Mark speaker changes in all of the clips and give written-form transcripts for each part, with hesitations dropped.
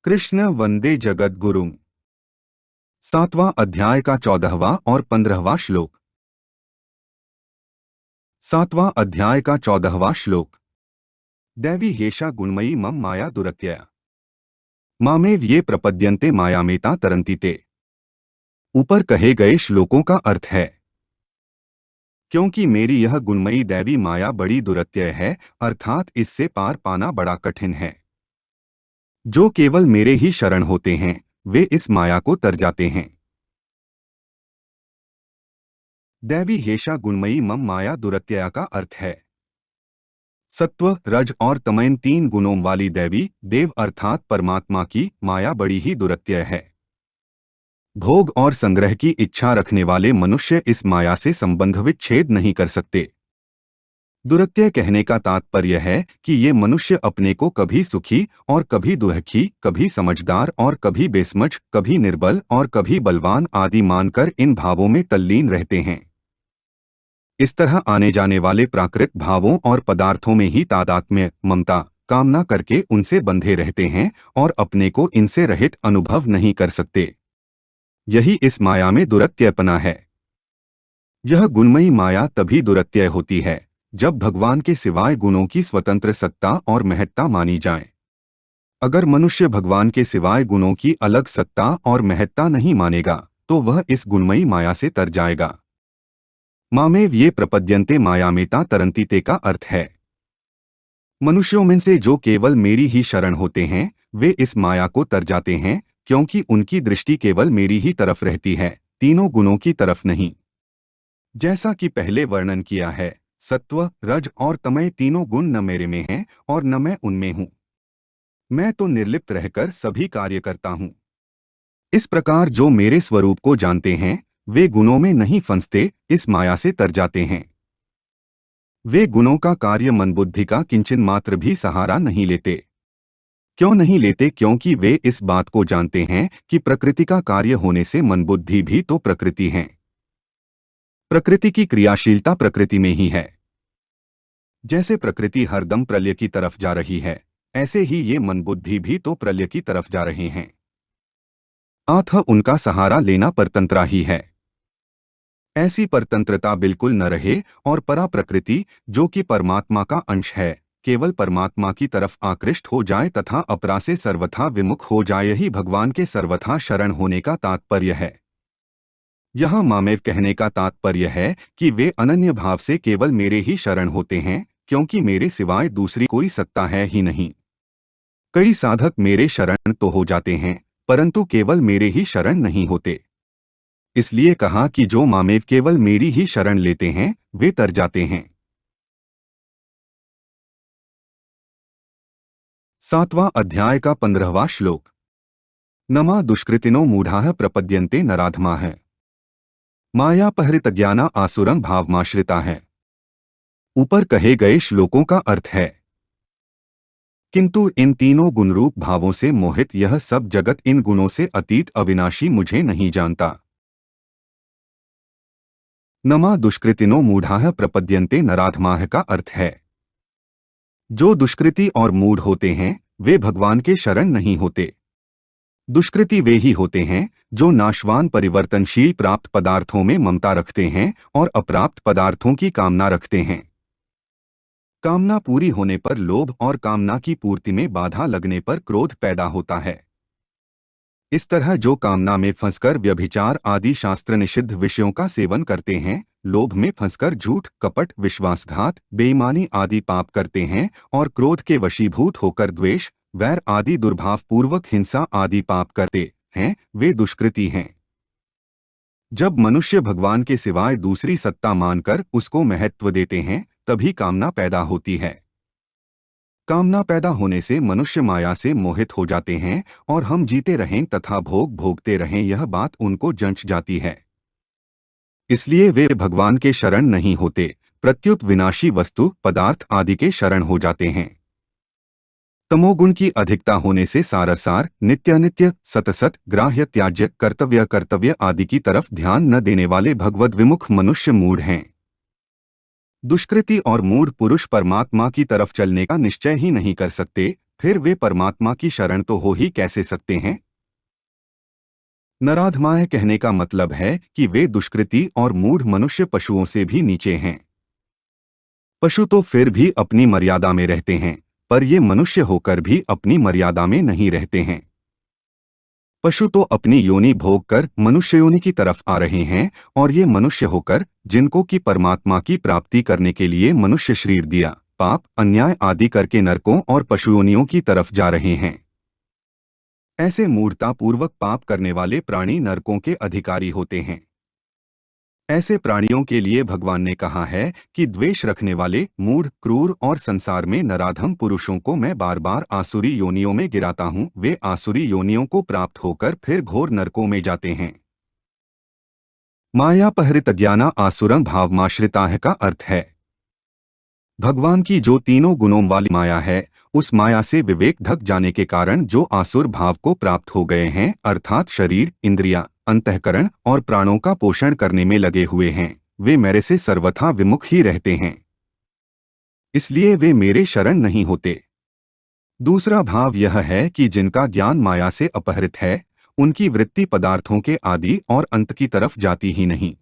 Speaker 1: कृष्ण वंदे जगद्गुरुम्। 7वां अध्याय का 14वां और 15वां श्लोक। 7वां अध्याय का 14वां श्लोक। दैवी हेषा गुणमयी मम माया दुरत्यया मामेव ये प्रपद्यन्ते मायामेता तरन्ति ते। ऊपर कहे गए श्लोकों का अर्थ है, क्योंकि मेरी यह गुणमयी दैवी माया बड़ी दुरत्यय है, अर्थात इससे पार पाना बड़ा कठिन है। जो केवल मेरे ही शरण होते हैं वे इस माया को तर जाते हैं। दैवी हेषा गुणमयी मम माया दुरत्यया का अर्थ है सत्व, रज और तम इन 3 गुणों वाली दैवी देव अर्थात परमात्मा की माया बड़ी ही दुरत्यय है। भोग और संग्रह की इच्छा रखने वाले मनुष्य इस माया से संबंध विच्छेद नहीं कर सकते। दुरत्यय कहने का तात्पर्य है कि ये मनुष्य अपने को कभी सुखी और कभी दुखी, कभी समझदार और कभी बेसमझ, कभी निर्बल और कभी बलवान आदि मानकर इन भावों में तल्लीन रहते हैं। इस तरह आने जाने वाले प्राकृत भावों और पदार्थों में ही तादात्म्य, ममता, कामना करके उनसे बंधे रहते हैं और अपने को इनसे रहित अनुभव नहीं कर सकते। यही इस माया में दुरत्ययपना है। यह गुणमयी माया तभी दुरत्यय होती है जब भगवान के सिवाय गुणों की स्वतंत्र सत्ता और महत्ता मानी जाए। अगर मनुष्य भगवान के सिवाय गुणों की अलग सत्ता और महत्ता नहीं मानेगा तो वह इस गुणमयी माया से तर जाएगा। मामेव ये प्रपद्यन्ते मायामेता तरन्ति ते का अर्थ है, मनुष्यों में से जो केवल मेरी ही शरण होते हैं वे इस माया को तर जाते हैं, क्योंकि उनकी दृष्टि केवल मेरी ही तरफ रहती है, तीनों गुणों की तरफ नहीं। जैसा कि पहले वर्णन किया है, सत्व, रज और तमय तीनों गुण न मेरे में हैं और न मैं उनमें हूँ। मैं तो निर्लिप्त रहकर सभी कार्य करता हूँ। इस प्रकार जो मेरे स्वरूप को जानते हैं वे गुणों में नहीं फंसते, इस माया से तर जाते हैं। वे गुणों का कार्य मन बुद्धि का किंचन मात्र भी सहारा नहीं लेते। क्यों नहीं लेते? क्योंकि वे इस बात को जानते हैं कि प्रकृति का कार्य होने से मन बुद्धि भी तो प्रकृति है। प्रकृति की क्रियाशीलता प्रकृति में ही है। जैसे प्रकृति हरदम प्रलय की तरफ जा रही है, ऐसे ही ये मन बुद्धि भी तो प्रलय की तरफ जा रहे हैं। अतः उनका सहारा लेना परतंत्रा ही है। ऐसी परतंत्रता बिल्कुल न रहे और परा प्रकृति, जो कि परमात्मा का अंश है, केवल परमात्मा की तरफ आकृष्ट हो जाए तथा अपरा से सर्वथा विमुख हो जाए, यही भगवान के सर्वथा शरण होने का तात्पर्य है। यहाँ मामेव कहने का तात्पर्य है कि वे अनन्य भाव से केवल मेरे ही शरण होते हैं, क्योंकि मेरे सिवाय दूसरी कोई सत्ता है ही नहीं। कई साधक मेरे शरण तो हो जाते हैं परंतु केवल मेरे ही शरण नहीं होते। इसलिए कहा कि जो मामेव केवल मेरी ही शरण लेते हैं वे तर जाते हैं। 7वां अध्याय का 15वां श्लोक। नमा दुष्कृतिनो मूढ़ाः प्रपद्यन्ते नराधमाः मायापहृतज्ञाना आसुरं भावमाश्रिता है। ऊपर कहे गए श्लोकों का अर्थ है, किंतु इन तीनों गुणरूप भावों से मोहित यह सब जगत इन गुणों से अतीत अविनाशी मुझे नहीं जानता। नमा दुष्कृतिनो मूढ़ाः प्रपद्यन्ते नराधमाः का अर्थ है, जो दुष्कृति और मूढ़ होते हैं वे भगवान के शरण नहीं होते। दुष्कृति वे ही होते हैं जो नाशवान परिवर्तनशील प्राप्त पदार्थों में ममता रखते हैं और अप्राप्त पदार्थों की कामना रखते हैं। कामना पूरी होने पर लोभ और कामना की पूर्ति में बाधा लगने पर क्रोध पैदा होता है। इस तरह जो कामना में फंसकर व्यभिचार आदि शास्त्र निषिद्ध विषयों का सेवन करते हैं, लोभ में फंसकर झूठ, कपट, विश्वासघात, बेईमानी आदि पाप करते हैं और क्रोध के वशीभूत होकर द्वेष, वैर आदि दुर्भावपूर्वक हिंसा आदि पाप करते हैं, वे दुष्कृति हैं। जब मनुष्य भगवान के सिवाय दूसरी सत्ता मानकर उसको महत्व देते हैं तभी कामना पैदा होती है। कामना पैदा होने से मनुष्य माया से मोहित हो जाते हैं और हम जीते रहें तथा भोग भोगते रहें यह बात उनको जंच जाती है। इसलिए वे भगवान के शरण नहीं होते, प्रत्युत विनाशी वस्तु, पदार्थ आदि के शरण हो जाते हैं। तमोगुण की अधिकता होने से सारासार, नित्यानित्य, सतसत, ग्राह्य त्याज्य, कर्तव्य कर्तव्य आदि की तरफ ध्यान न देने वाले भगवद विमुख मनुष्य मूढ़ हैं। दुष्कृति और मूढ़ पुरुष परमात्मा की तरफ चलने का निश्चय ही नहीं कर सकते, फिर वे परमात्मा की शरण तो हो ही कैसे सकते हैं। नराधमाय कहने का मतलब है कि वे दुष्कृति और मूढ़ मनुष्य पशुओं से भी नीचे हैं। पशु तो फिर भी अपनी मर्यादा में रहते हैं, पर ये मनुष्य होकर भी अपनी मर्यादा में नहीं रहते हैं। पशु तो अपनी योनि भोग कर मनुष्य योनि की तरफ आ रहे हैं, और ये मनुष्य होकर जिनको कि परमात्मा की प्राप्ति करने के लिए मनुष्य शरीर दिया, पाप अन्याय आदि करके नरकों और पशुयोनियों की तरफ जा रहे हैं। ऐसे मूढ़तापूर्वक पाप करने वाले प्राणी नरकों के अधिकारी होते हैं। ऐसे प्राणियों के लिए भगवान ने कहा है कि द्वेष रखने वाले मूढ़ क्रूर और संसार में नराधम पुरुषों को मैं बार बार आसुरी योनियों में गिराता हूँ, वे आसुरी योनियों को प्राप्त होकर फिर घोर नरकों में जाते हैं। मायापहृत ज्ञाना आसुरं भावमाश्रिताः का अर्थ है भगवान की जो तीनों गुणों वाली माया है, उस माया से विवेक ढक जाने के कारण जो आसुर भाव को प्राप्त हो गए हैं, अर्थात शरीर इंद्रियां अंतःकरण और प्राणों का पोषण करने में लगे हुए हैं, वे मेरे से सर्वथा विमुख ही रहते हैं, इसलिए वे मेरे शरण नहीं होते। दूसरा भाव यह है कि जिनका ज्ञान माया से अपहृत है, उनकी वृत्ति पदार्थों के आदि और अंत की तरफ जाती ही नहीं।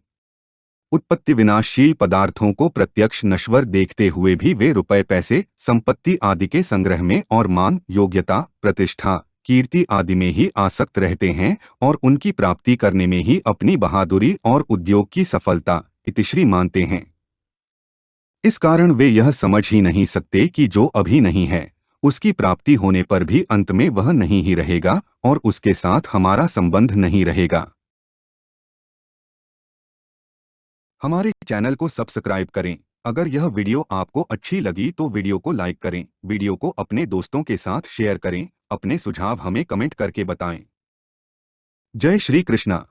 Speaker 1: उत्पत्ति विनाशशील पदार्थों को प्रत्यक्ष नश्वर देखते हुए भी वे रुपए पैसे संपत्ति आदि के संग्रह में और मान योग्यता प्रतिष्ठा कीर्ति आदि में ही आसक्त रहते हैं, और उनकी प्राप्ति करने में ही अपनी बहादुरी और उद्योग की सफलता इतिश्री मानते हैं। इस कारण वे यह समझ ही नहीं सकते कि जो अभी नहीं है, उसकी प्राप्ति होने पर भी अंत में वह नहीं ही रहेगा और उसके साथ हमारा संबंध नहीं रहेगा। हमारे चैनल को सब्सक्राइब करें। अगर यह वीडियो आपको अच्छी लगी तो वीडियो को लाइक करें, वीडियो को अपने दोस्तों के साथ शेयर करें, अपने सुझाव हमें कमेंट करके बताएं। जय श्री कृष्णा।